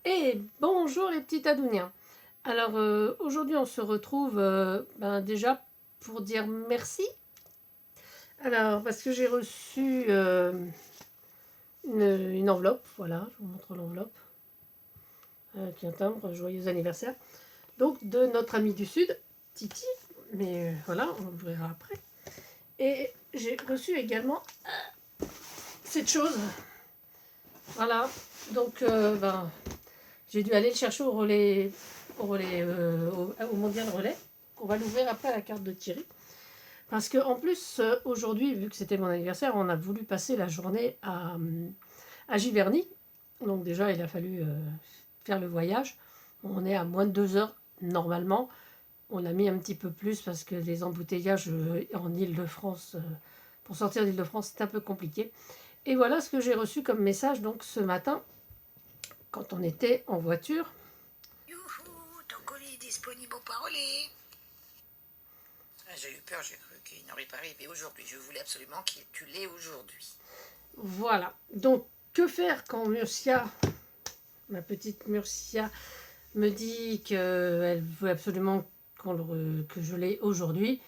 Et bonjour les petits Tadouniens. Alors aujourd'hui on se retrouve déjà pour dire merci. Alors parce que j'ai reçu une enveloppe, voilà, je vous montre l'enveloppe, qui est un timbre, joyeux anniversaire. Donc de notre ami du Sud, Titi, mais voilà, on l'ouvrira après. Et j'ai reçu également cette chose, voilà, donc j'ai dû aller le chercher au mondial relais. On va l'ouvrir après la carte de Thierry. Parce qu'en plus, aujourd'hui, vu que c'était mon anniversaire, on a voulu passer la journée à Giverny. Donc déjà, il a fallu faire le voyage. On est à moins de 2 heures normalement. On a mis un petit peu plus parce que les embouteillages en Île-de-France, pour sortir d'Île-de-France, c'est un peu compliqué. Et voilà ce que j'ai reçu comme message donc ce matin, quand on était en voiture. Youhou, ton colis est disponible au parolier. J'ai eu peur, j'ai cru qu'il n'aurait pas arrivé aujourd'hui. Je voulais absolument que tu l'aies aujourd'hui. Voilà. Donc, que faire quand Murcia, ma petite Murcia, me dit qu'elle veut absolument que je l'ai aujourd'hui?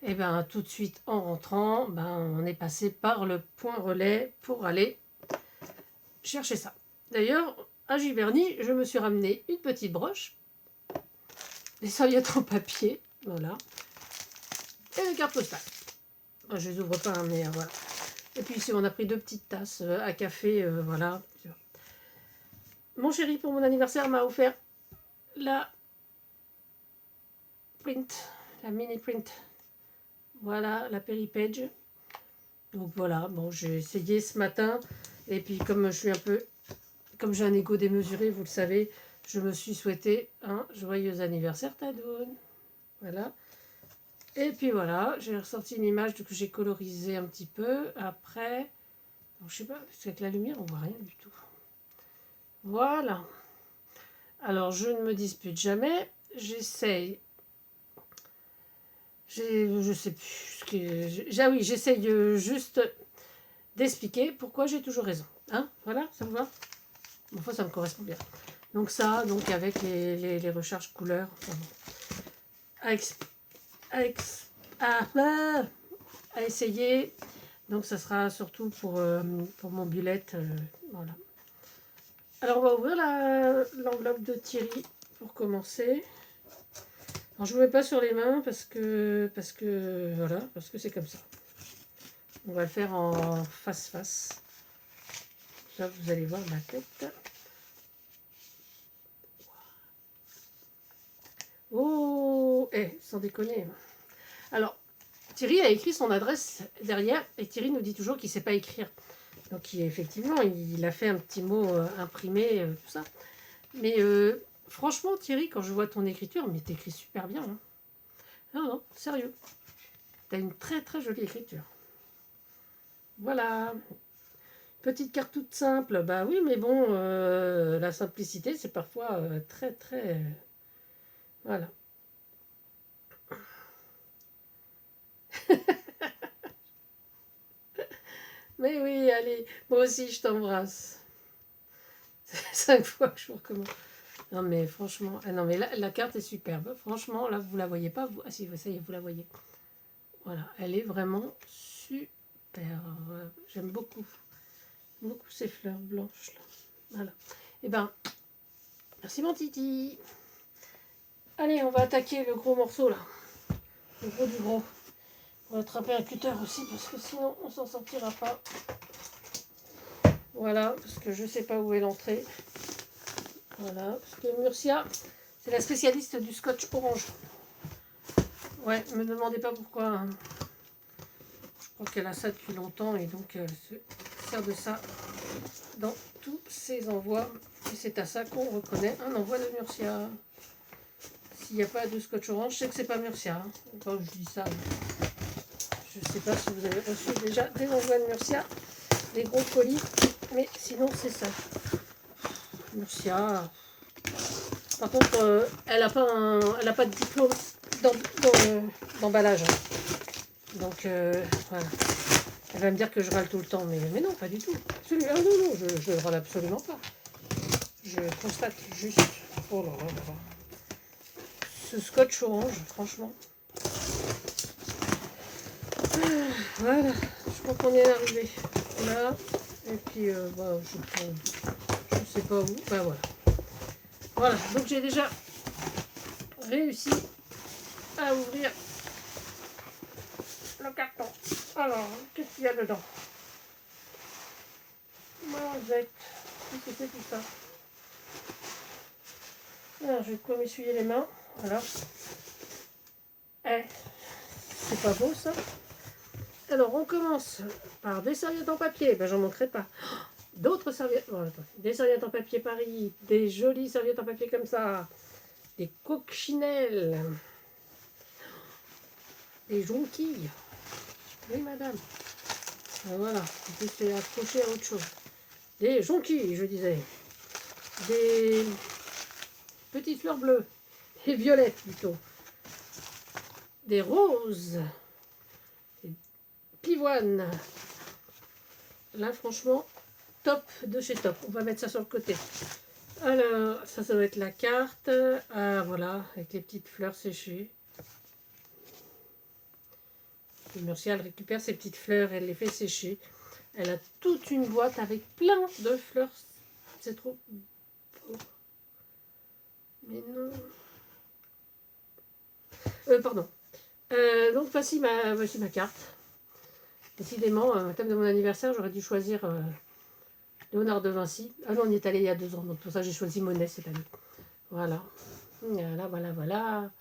Et bien, tout de suite en rentrant, on est passé par le point relais pour aller chercher ça. D'ailleurs, à Giverny, je me suis ramené une petite broche, des serviettes en papier, voilà, et des cartes postales. Enfin, je les ouvre pas, mais voilà. Et puis ici, on a pris 2 petites tasses à café, voilà. Mon chéri, pour mon anniversaire, m'a offert la print, la mini print. Voilà, la Peripage. Donc voilà, bon, j'ai essayé ce matin. Et puis comme comme j'ai un ego démesuré, vous le savez, je me suis souhaité un joyeux anniversaire Tadoun. Voilà. Et puis voilà, j'ai ressorti une image que j'ai colorisée un petit peu. Après, bon, je sais pas, parce qu'avec la lumière, on voit rien du tout. Voilà. Alors, je ne me dispute jamais. J'essaye. Je sais plus. Ah oui, j'essaye juste d'expliquer pourquoi j'ai toujours raison. Hein? Voilà, ça vous va? Bon, ça me correspond bien. Donc ça, donc avec les recharges couleurs. À, ex- à, ex- à essayer. Donc ça sera surtout pour mon bullet. Voilà. Alors on va ouvrir l'enveloppe de Thierry pour commencer. Alors je ne vous mets pas sur les mains parce que voilà, parce que c'est comme ça. On va le faire en face-face. Là, vous allez voir ma tête. Oh, sans déconner. Alors, Thierry a écrit son adresse derrière et Thierry nous dit toujours qu'il ne sait pas écrire. Donc, effectivement, il a fait un petit mot imprimé, tout ça. Mais franchement, Thierry, quand je vois ton écriture, mais t'écris super bien. Hein. Non, non, sérieux. T'as une très très jolie écriture. Voilà. Petite carte toute simple. Bah oui, mais bon, la simplicité, c'est parfois très très... voilà. Mais oui, allez, moi aussi je t'embrasse. 5 fois que je vous recommande. Non mais franchement, non mais la carte est superbe. Franchement, là vous la voyez pas, vous. Ah si, ça y est, vous la voyez. Voilà, elle est vraiment super. J'aime beaucoup, beaucoup ces fleurs blanches là. Voilà. Et merci mon Titi. Allez, on va attaquer le gros morceau là. Le gros du gros. On va attraper un cutter aussi parce que sinon on s'en sortira pas. Voilà, parce que je sais pas où est l'entrée. Voilà, parce que Murcia, c'est la spécialiste du scotch orange. Ouais, ne me demandez pas pourquoi. Hein. Je crois qu'elle a ça depuis longtemps et donc elle se sert de ça dans tous ses envois. Et c'est à ça qu'on reconnaît un envoi de Murcia. S'il n'y a pas de scotch orange, je sais que c'est pas Murcia. Hein. Enfin, je dis ça. Je ne sais pas si vous avez reçu déjà des envois de Murcia, des gros colis, mais sinon c'est ça. Murcia. Par contre, elle n'a pas de diplôme d'emballage. Donc voilà. Elle va me dire que je râle tout le temps, mais non, pas du tout. Ah non, non, je râle absolument pas. Je constate juste... Oh là là là là. Ce scotch orange, franchement. Voilà, je crois qu'on est arrivé là. Et puis, bah, je sais pas où. Bah voilà. Voilà, donc j'ai déjà réussi à ouvrir le carton. Alors, qu'est-ce qu'il y a dedans? Noisette. Qu'est-ce que c'est tout ça? Alors, je vais de quoi m'essuyer les mains. Voilà. Eh, c'est pas beau ça. Alors, on commence par des serviettes en papier. Ben, j'en manquerai pas. D'autres serviettes. Oh, attends. Des serviettes en papier Paris. Des jolies serviettes en papier comme ça. Des coccinelles. Des jonquilles. Oui, madame. Ben, voilà. En plus, c'est accroché à autre chose. Des jonquilles, je disais. Des petites fleurs bleues. Et violettes plutôt. Des roses. Des pivoines. Là, franchement, top de chez top. On va mettre ça sur le côté. Alors, ça doit être la carte. Ah, voilà, avec les petites fleurs séchées. Et Murcia, elle récupère ces petites fleurs, elle les fait sécher. Elle a toute une boîte avec plein de fleurs. C'est trop beau. Mais non. Pardon. Donc, voici ma carte. Décidément, au thème de mon anniversaire, j'aurais dû choisir Léonard de Vinci. Ah non, on y est allé il y a 2 ans, donc pour ça, j'ai choisi Monet cette année. Voilà. Voilà, voilà, voilà.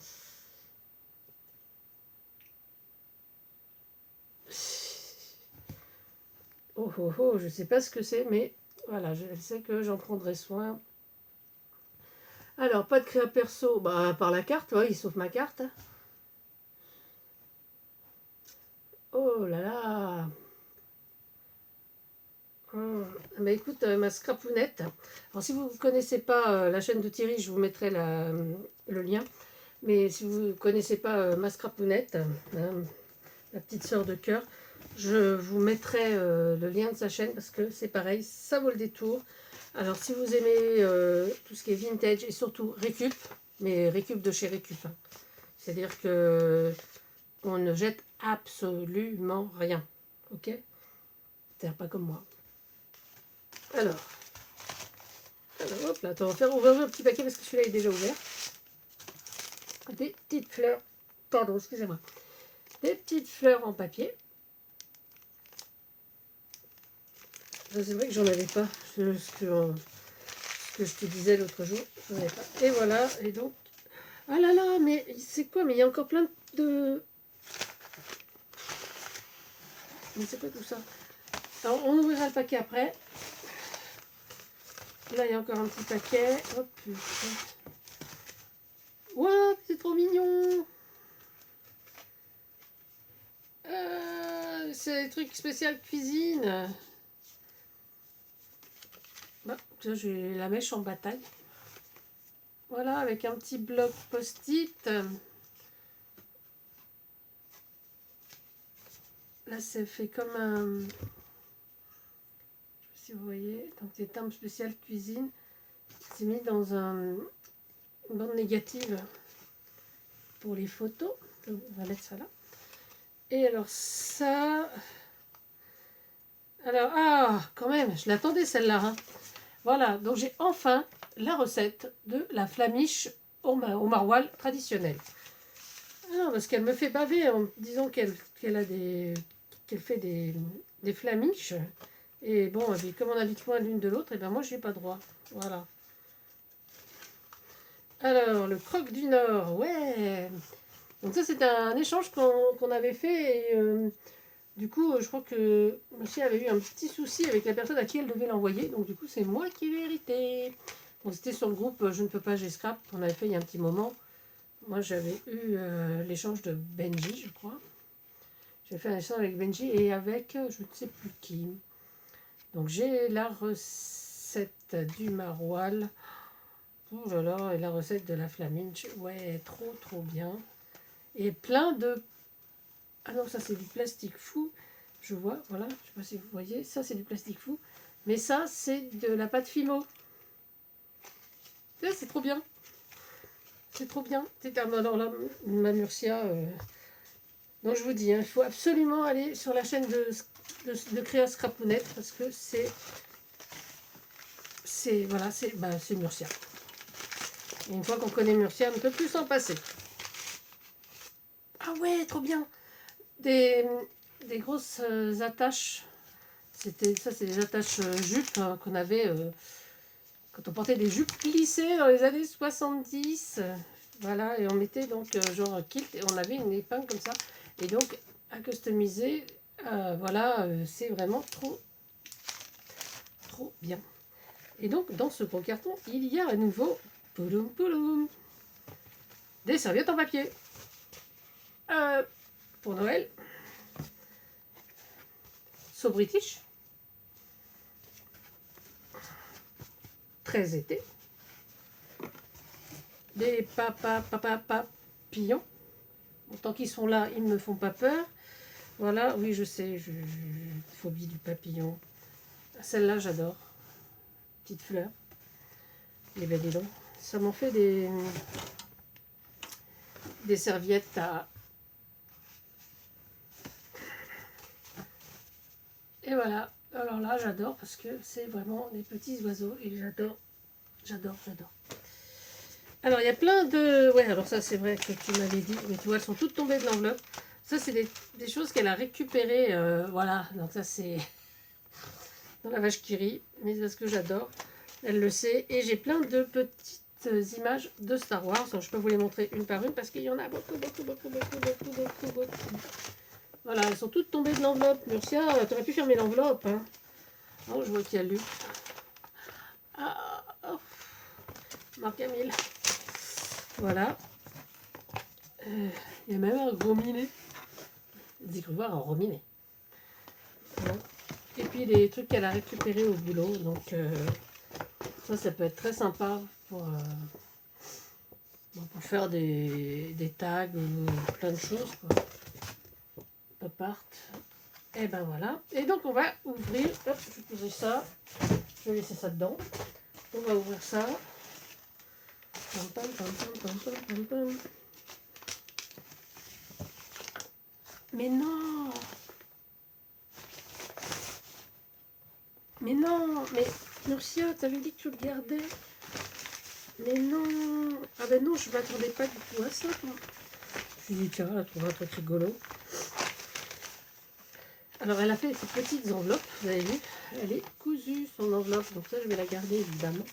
Oh oh oh, je sais pas ce que c'est, mais voilà, je sais que j'en prendrai soin. Alors, pas de créa perso, bah par la carte, oui, sauf ma carte. Oh là là. Bah écoute, ma scrapounette. Alors si vous ne connaissez pas la chaîne de Thierry, je vous mettrai le lien. Mais si vous ne connaissez pas ma scrapounette, la petite sœur de cœur, je vous mettrai le lien de sa chaîne parce que c'est pareil, ça vaut le détour. Alors si vous aimez tout ce qui est vintage et surtout récup, mais récup de chez récup, hein. C'est-à-dire que on ne jette absolument rien, ok? C'est-à-dire pas comme moi. Alors, hop là, attends, on va ouvrir un petit paquet parce que celui-là est déjà ouvert. Des petites fleurs, pardon, excusez-moi. Des petites fleurs en papier. C'est vrai que j'en avais pas, ce que je te disais l'autre jour, j'en avais pas. Et voilà, et donc, ah là là, mais c'est quoi? Mais il y a encore plein de... Mais c'est quoi tout ça? Alors, on ouvrira le paquet après. Là, il y a encore un petit paquet. Hop, putain. Wow, c'est trop mignon! C'est des trucs spéciaux cuisine. Bah, là, j'ai la mèche en bataille. Voilà, avec un petit bloc post-it. Là, c'est fait comme un... Je sais pas si vous voyez. Donc, des timbres spéciales cuisine. C'est mis dans une bande négative pour les photos. On va mettre ça là. Et alors, ça... Alors, ah, quand même, je l'attendais celle-là. Hein. Voilà, donc j'ai enfin la recette de la flamiche au maroilles traditionnelle. Alors, parce qu'elle me fait baver en disant qu'elle fait des flamiches. Et bon, comme on habite loin l'une de l'autre, et ben moi, je n'ai pas droit. Voilà. Alors, le croque du Nord, ouais. Donc ça, c'est un échange qu'on avait fait. Et, du coup, je crois que monsieur avait eu un petit souci avec la personne à qui elle devait l'envoyer. Donc du coup, c'est moi qui l'ai hérité. Bon, c'était sur le groupe Je ne peux pas, j'ai scrap, qu'on avait fait il y a un petit moment. Moi, j'avais eu l'échange de Benji, je crois. J'ai fait un échange avec Benji et avec je ne sais plus qui. Donc j'ai la recette du maroilles. Oh là là, et la recette de la flaminche. Ouais, trop trop bien. Et plein de... Ah non, ça c'est du plastique fou. Je vois, voilà, je ne sais pas si vous voyez. Ça c'est du plastique fou. Mais ça c'est de la pâte Fimo. C'est trop bien. C'est trop bien. Alors là, ma Murcia. Donc je vous dis, hein, il faut absolument aller sur la chaîne de Créa Scrapounette parce que c'est voilà, c'est Murcia. Et une fois qu'on connaît Murcia, on ne peut plus s'en passer. Ah ouais, trop bien. Des grosses attaches. C'est des attaches jupes hein, qu'on avait quand on portait des jupes plissées dans les années 70. Voilà, et on mettait donc genre un kilt et on avait une épingle comme ça. Et donc à customiser, voilà, c'est vraiment trop bien. Et donc dans ce gros carton, il y a à nouveau pouloum, pouloum, des serviettes en papier pour Noël. So British. Très été. Des papillons. Tant qu'ils sont là, ils ne me font pas peur. Voilà, oui, je sais, phobie du papillon. Celle-là, j'adore. Petite fleur. Les belles donc. Ça m'en fait des serviettes à... Et voilà. Alors là, j'adore parce que c'est vraiment des petits oiseaux et j'adore. Alors, il y a plein de... Ouais, alors ça, c'est vrai que tu m'avais dit. Mais tu vois, elles sont toutes tombées de l'enveloppe. Ça, c'est des choses qu'elle a récupérées. Voilà, donc ça, c'est dans la vache qui rit. Mais c'est parce que j'adore. Elle le sait. Et j'ai plein de petites images de Star Wars. Donc, je peux vous les montrer une par une parce qu'il y en a beaucoup. Voilà, elles sont toutes tombées de l'enveloppe. Murcia, tu aurais pu fermer l'enveloppe. Hein. Oh, je vois qu'il y a Luc. Ah, oh. Marc-Camille. Voilà. Il y a même un gros minet. J'ai cru voir un rominet. Voilà. Et puis les trucs qu'elle a récupérés au boulot. Donc ça peut être très sympa pour faire des tags ou plein de choses. Quoi. Pop art. Et ben voilà. Et donc on va ouvrir. Hop, je vais poser ça. Je vais laisser ça dedans. On va ouvrir ça. Mais non! Mais non! Mais Murcia, t'avais dit que tu le gardais. Mais non! Ah ben non, je m'attendais pas du tout à ça. Moi. Je me suis dit, tiens, elle a trouvé un truc rigolo. Alors elle a fait ces petites enveloppes, vous avez vu? Elle est cousue son enveloppe, donc ça je vais la garder évidemment.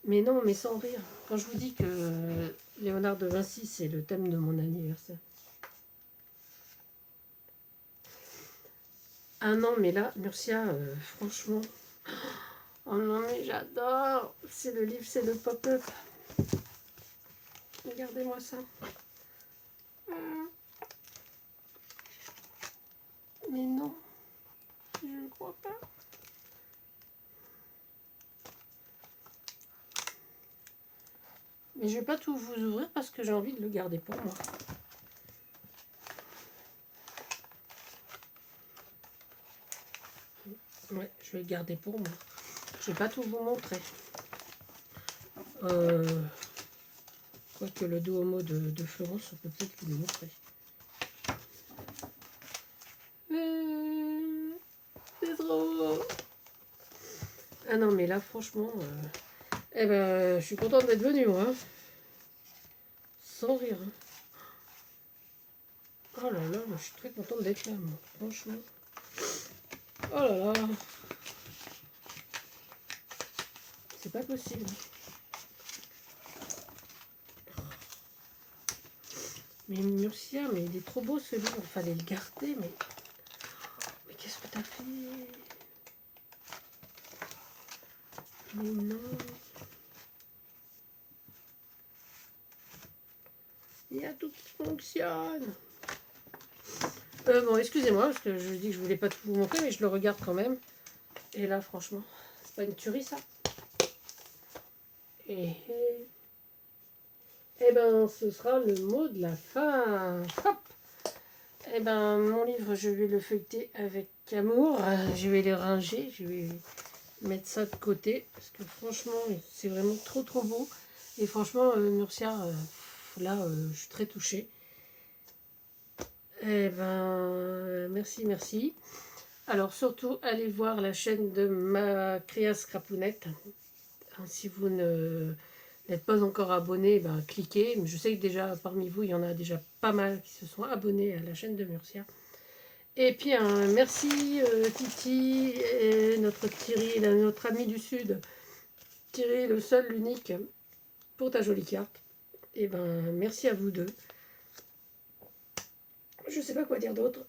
Mais non, mais sans rire. Quand je vous dis que Léonard de Vinci, c'est le thème de mon anniversaire. Ah non, mais là, Murcia, franchement... Oh non, mais j'adore. C'est le livre, c'est le pop-up. Regardez-moi ça. Mais non, je ne crois pas. Mais je vais pas tout vous ouvrir parce que j'ai envie de le garder pour moi. Ouais, je vais le garder pour moi. Je vais pas tout vous montrer. Quoique le Duomo de Florence, on peut peut-être vous le montrer. C'est trop... Ah non, mais là, franchement... Eh ben, je suis contente d'être venue, moi. Hein. Sans rire. Hein. Oh là là, je suis très contente d'être là, moi. Franchement. Oh là là. C'est pas possible. Mais Murcia, mais il est trop beau ce livre. Il fallait le garder, mais... Mais qu'est-ce que t'as fait? Mais non. Il y a tout qui fonctionne. Bon, excusez-moi, parce que je dis que je voulais pas tout vous montrer, mais je le regarde quand même. Et là, franchement, c'est pas une tuerie, ça. Et ben, ce sera le mot de la fin. Hop. Et ben, mon livre, je vais le feuilleter avec amour. Je vais le ranger, je vais mettre ça de côté. Parce que franchement, c'est vraiment trop trop beau. Et franchement, Murcia, là, je suis très touchée. Eh ben, merci, merci. Alors surtout, allez voir la chaîne de ma créa Scrapounette. Si vous n'êtes pas encore abonné, ben, cliquez. Je sais que déjà parmi vous, il y en a déjà pas mal qui se sont abonnés à la chaîne de Murcia. Et puis merci Titi et notre Thierry, notre ami du Sud. Thierry, le seul, l'unique, pour ta jolie carte. Et ben merci à vous deux. Je sais pas quoi dire d'autre.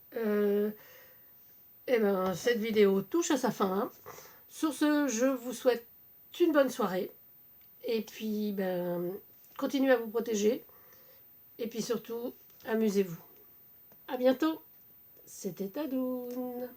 Et ben cette vidéo touche à sa fin. Sur ce, je vous souhaite une bonne soirée. Et puis, ben, continuez à vous protéger. Et puis surtout, amusez-vous. À bientôt. C'était Tadoun.